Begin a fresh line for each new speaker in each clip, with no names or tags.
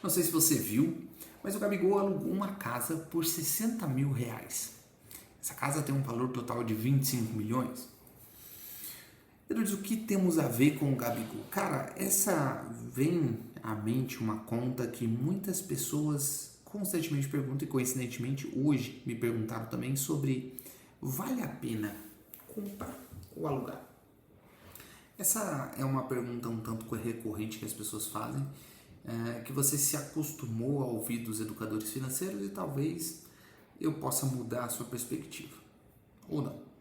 Não sei se você viu, mas o Gabigol alugou uma casa por 60 mil reais. Essa casa tem um valor total de 25 milhões. Eu disse, o que temos a ver com o Gabigol? Cara, essa vem à mente uma conta que muitas pessoas constantemente perguntam, e coincidentemente hoje me perguntaram também sobre: vale a pena comprar ou alugar? Essa é uma pergunta um tanto recorrente que as pessoas fazem, que você se acostumou a ouvir dos educadores financeiros e talvez eu possa mudar a sua perspectiva, ou não.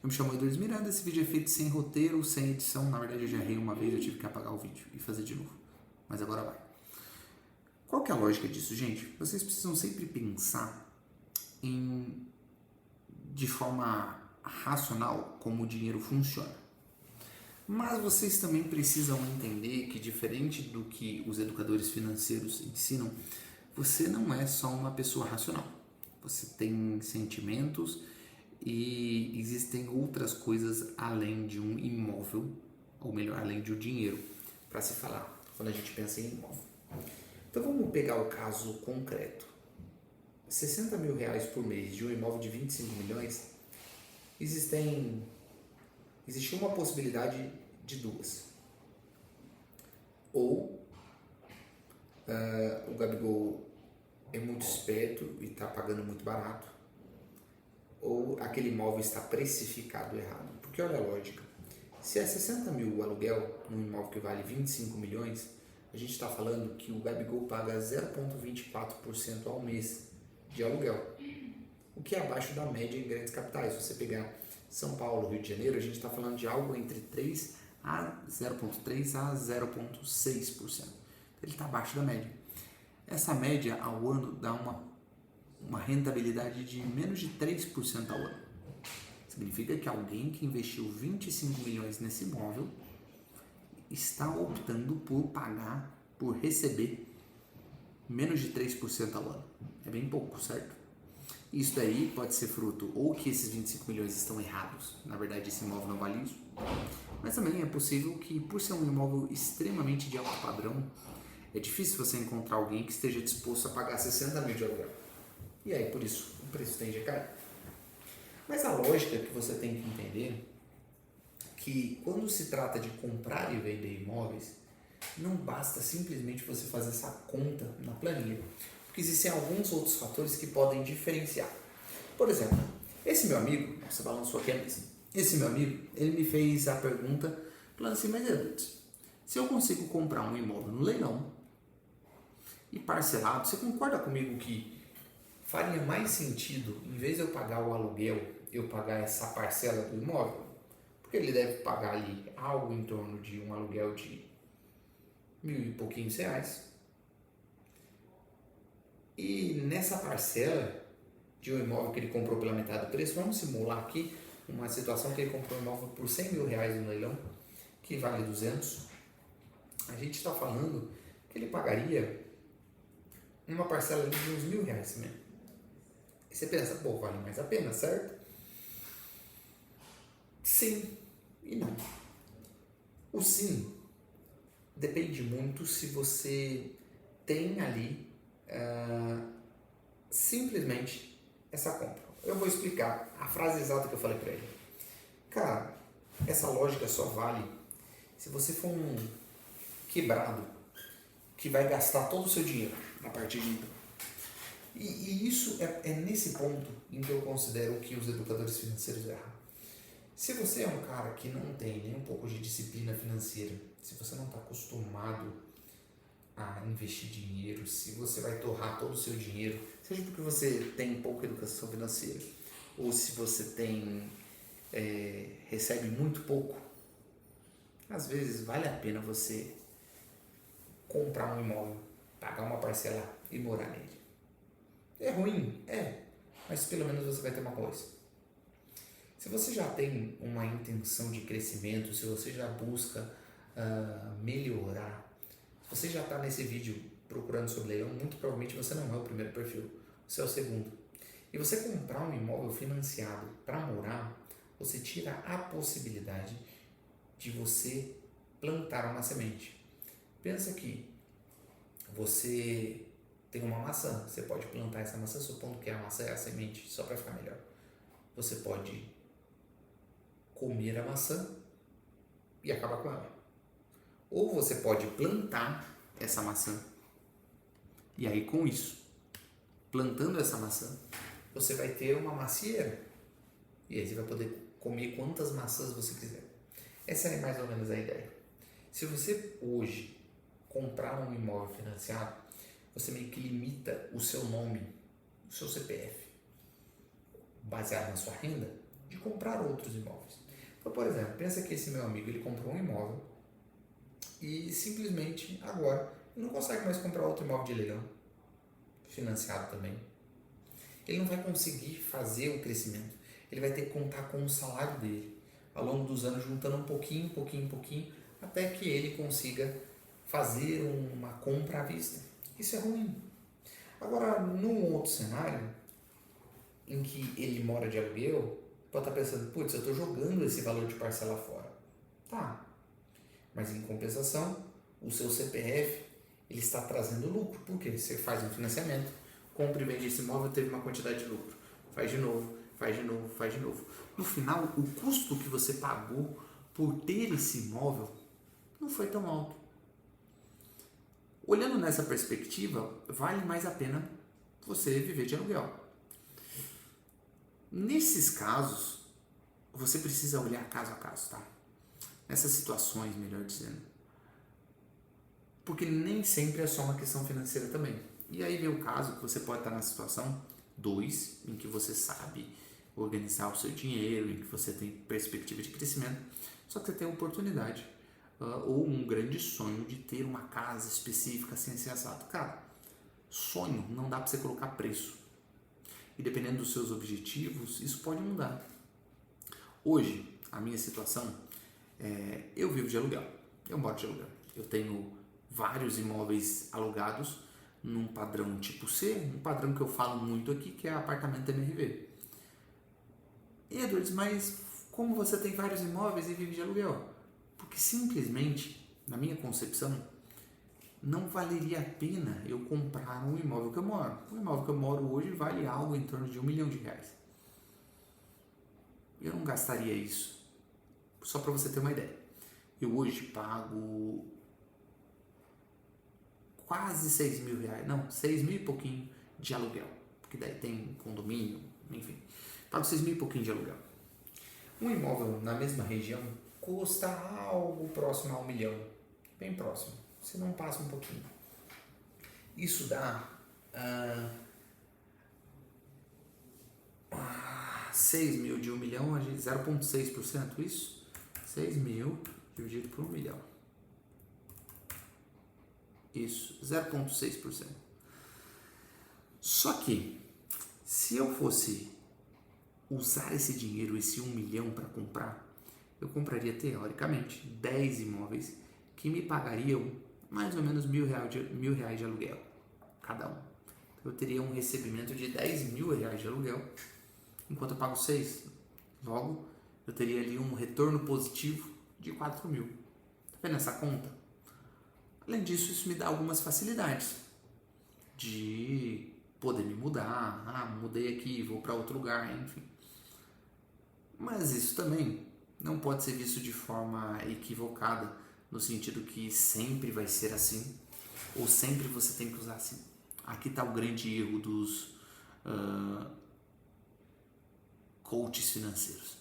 Eu me chamo Eduardo Miranda, esse vídeo é feito sem roteiro, sem edição. Na verdade eu já errei uma vez, eu tive que apagar o vídeo e fazer de novo, mas agora vai. Qual que é a lógica disso, gente? Vocês precisam sempre pensar de forma racional como o dinheiro funciona. Mas vocês também precisam entender que, diferente do que os educadores financeiros ensinam, você não é só uma pessoa racional. Você tem sentimentos e existem outras coisas além de um imóvel, ou melhor, além de um dinheiro, para se falar, quando a gente pensa em imóvel. Então vamos pegar o caso concreto. 60 mil reais por mês de um imóvel de 25 milhões, existe uma possibilidade de duas. Ou o Gabigol é muito esperto e está pagando muito barato, ou aquele imóvel está precificado errado. Porque olha a lógica, se é 60 mil o aluguel num imóvel que vale 25 milhões, a gente está falando que o Gabigol paga 0,24% ao mês de aluguel, o que é abaixo da média em grandes capitais. Se você pegar São Paulo, Rio de Janeiro, a gente está falando de algo entre 0,3% a 0,6%. Ele está abaixo da média. Essa média ao ano dá uma rentabilidade de menos de 3% ao ano. Significa que alguém que investiu 25 milhões nesse imóvel está optando por receber menos de 3% ao ano. É bem pouco, certo? Isso daí pode ser fruto ou que esses 25 milhões estão errados, na verdade esse imóvel não vale isso, mas também é possível que, por ser um imóvel extremamente de alto padrão, é difícil você encontrar alguém que esteja disposto a pagar 60 mil de aluguel. E aí, por isso, o preço tende a cair. Mas a lógica que você tem que entender é que quando se trata de comprar e vender imóveis, não basta simplesmente você fazer essa conta na planilha, porque existem alguns outros fatores que podem diferenciar. Por exemplo, esse meu amigo, você balançou aqui a mesa, esse meu amigo, ele me fez a pergunta, falando assim: mas Eduardo, se eu consigo comprar um imóvel no leilão e parcelado, você concorda comigo que faria mais sentido, em vez de eu pagar o aluguel, eu pagar essa parcela do imóvel? Porque ele deve pagar ali algo em torno de um aluguel de 1.000 e pouquinhos reais. E nessa parcela de um imóvel que ele comprou pela metade do preço, vamos simular aqui uma situação que ele comprou um imóvel por 100 mil reais no leilão, que vale 200. A gente está falando que ele pagaria uma parcela de uns 1.000 reais mesmo. E você pensa, pô, vale mais a pena, certo? Sim e não. O sim depende muito se você tem ali simplesmente essa compra. Eu vou explicar a frase exata que eu falei para ele. Cara, essa lógica só vale se você for um quebrado que vai gastar todo o seu dinheiro a partir de então. E isso é nesse ponto em que eu considero que os educadores financeiros erram. Se você é um cara que não tem nem um pouco de disciplina financeira, se você não está acostumado a investir dinheiro, se você vai torrar todo o seu dinheiro, seja porque você tem pouca educação financeira ou se você recebe muito pouco, às vezes vale a pena você comprar um imóvel, pagar uma parcela e morar nele. É ruim? É, mas pelo menos você vai ter uma coisa. Se você já tem uma intenção de crescimento, se você já busca melhorar, se você já está nesse vídeo procurando sobre leilão, muito provavelmente você não é o primeiro perfil, você é o segundo. E você comprar um imóvel financiado para morar, você tira a possibilidade de você plantar uma semente. Pensa que Você tem uma maçã, você pode plantar essa maçã, supondo que a maçã é a semente, só para ficar melhor. Você pode comer a maçã e acabar com ela. Ou você pode plantar essa maçã e aí com isso, plantando essa maçã, você vai ter uma macieira e aí você vai poder comer quantas maçãs você quiser. Essa é mais ou menos a ideia. Se você hoje comprar um imóvel financiado, você meio que limita o seu nome, o seu CPF, baseado na sua renda, de comprar outros imóveis. Então, por exemplo, pensa que esse meu amigo ele comprou um imóvel e simplesmente agora ele não consegue mais comprar outro imóvel de leilão, financiado também. Ele não vai conseguir fazer o crescimento. Ele vai ter que contar com o salário dele, ao longo dos anos, juntando um pouquinho, até que ele consiga fazer uma compra à vista. Isso é ruim. Agora, num outro cenário, em que ele mora de aluguel, pode estar pensando, putz, eu estou jogando esse valor de parcela fora. Tá, mas em compensação, o seu CPF ele está trazendo lucro. Por quê? Você faz um financiamento, compra e vende esse imóvel, teve uma quantidade de lucro. Faz de novo. No final, o custo que você pagou por ter esse imóvel não foi tão alto. Olhando nessa perspectiva, vale mais a pena você viver de aluguel. Nesses casos, você precisa olhar caso a caso, tá? Nessas situações, melhor dizendo. Porque nem sempre é só uma questão financeira também. E aí vem o caso que você pode estar na situação 2, em que você sabe organizar o seu dinheiro, em que você tem perspectiva de crescimento, só que você tem a oportunidade ou um grande sonho de ter uma casa específica assim assado. Cara, sonho não dá para você colocar preço. E dependendo dos seus objetivos, isso pode mudar. Hoje, a minha situação é, eu vivo de aluguel, eu moro de aluguel. Eu tenho vários imóveis alugados num padrão tipo C, um padrão que eu falo muito aqui, que é apartamento MRV. Edwards, mas como você tem vários imóveis e vive de aluguel? Porque simplesmente, na minha concepção, não valeria a pena eu comprar um imóvel que eu moro. O imóvel que eu moro hoje vale algo em torno de R$1 milhão. Eu não gastaria isso. Só para você ter uma ideia. Eu hoje pago quase R$6.000, não, 6 mil e pouquinho de aluguel. Porque daí tem condomínio, enfim. Pago 6 mil e pouquinho de aluguel. Um imóvel na mesma região custa algo próximo a R$1 milhão. Bem próximo. Se não passa um pouquinho. Isso dá 6 mil de 1 milhão, 0,6%, isso? 6 mil dividido por 1 milhão. Isso, 0,6%. Só que, se eu fosse usar esse dinheiro, esse 1 milhão para comprar, eu compraria teoricamente 10 imóveis que me pagariam mais ou menos R$1.000 de aluguel, cada um. Então, eu teria um recebimento de R$10.000 de aluguel, enquanto eu pago 6. Logo, eu teria ali um retorno positivo de 4 mil. Tá vendo essa conta? Além disso, isso me dá algumas facilidades de poder me mudar. Mudei aqui, vou para outro lugar, enfim. Mas isso também não pode ser visto de forma equivocada, no sentido que sempre vai ser assim, ou sempre você tem que usar assim. Aqui está o grande erro dos coaches financeiros.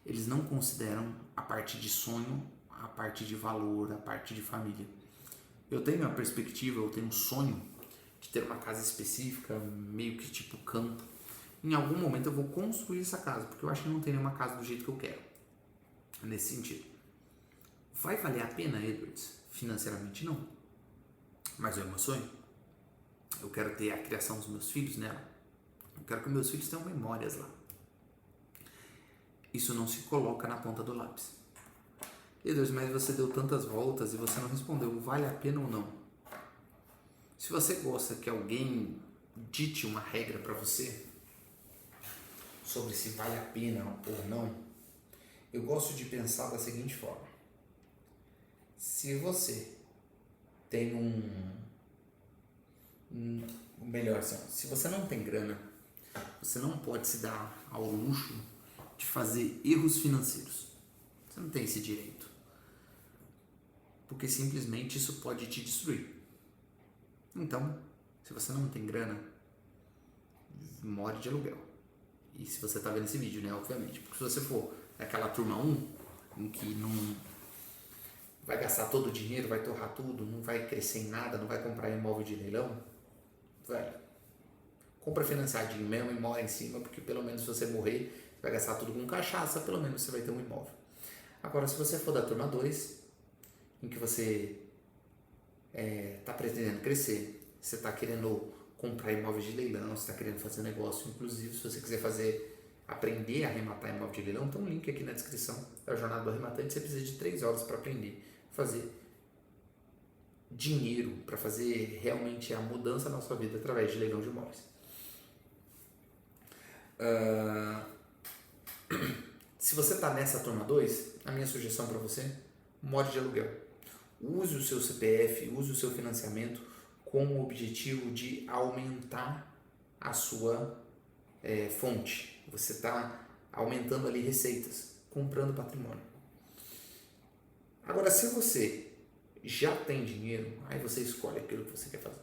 Eles não consideram a parte de sonho, a parte de valor, a parte de família. Eu tenho a perspectiva, eu tenho um sonho de ter uma casa específica, meio que tipo campo. Em algum momento eu vou construir essa casa, porque eu acho que não tem nenhuma casa do jeito que eu quero. Nesse sentido. Vai valer a pena, Edwards? Financeiramente não. Mas é o meu sonho. Eu quero ter a criação dos meus filhos nela. Eu quero que meus filhos tenham memórias lá. Isso não se coloca na ponta do lápis. Edwards, mas você deu tantas voltas e você não respondeu. Vale a pena ou não? Se você gosta que alguém dite uma regra para você sobre se vale a pena ou não, eu gosto de pensar da seguinte forma. Se você tem melhor assim, ó, se você não tem grana, você não pode se dar ao luxo de fazer erros financeiros. Você não tem esse direito. Porque simplesmente isso pode te destruir. Então, se você não tem grana, more de aluguel. E se você está vendo esse vídeo, né, obviamente. Porque se você for aquela turma 1, em que não vai gastar todo o dinheiro, vai torrar tudo, não vai crescer em nada, não vai comprar imóvel de leilão, velho, compra financiadinho mesmo e mora em cima, porque pelo menos se você morrer, você vai gastar tudo com cachaça, pelo menos você vai ter um imóvel. Agora, se você for da turma 2, em que você está pretendendo crescer, você está querendo comprar imóveis de leilão, você está querendo fazer negócio, inclusive se você quiser aprender a arrematar imóvel de leilão, tem um link aqui na descrição da Jornada do Arrematante. Você precisa de 3 horas para aprender a fazer dinheiro, para fazer realmente a mudança na sua vida através de leilão de imóveis. Se você está nessa turma 2, a minha sugestão para você, more de aluguel. Use o seu CPF, use o seu financiamento com o objetivo de aumentar a sua fonte. Você está aumentando ali receitas, comprando patrimônio. Agora, se você já tem dinheiro, aí você escolhe aquilo que você quer fazer.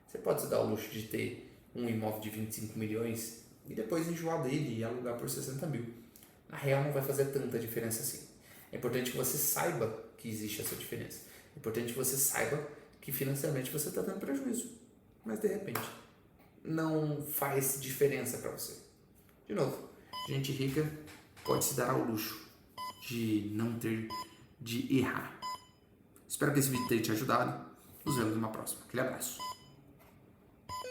Você pode se dar o luxo de ter um imóvel de 25 milhões e depois enjoar dele e alugar por 60 mil. Na real, não vai fazer tanta diferença assim. É importante que você saiba que existe essa diferença. É importante que você saiba que financeiramente você está dando prejuízo. Mas, de repente, não faz diferença para você. De novo, gente rica pode se dar ao luxo de não ter, de errar. Espero que esse vídeo tenha te ajudado. Nos vemos numa próxima. Aquele abraço.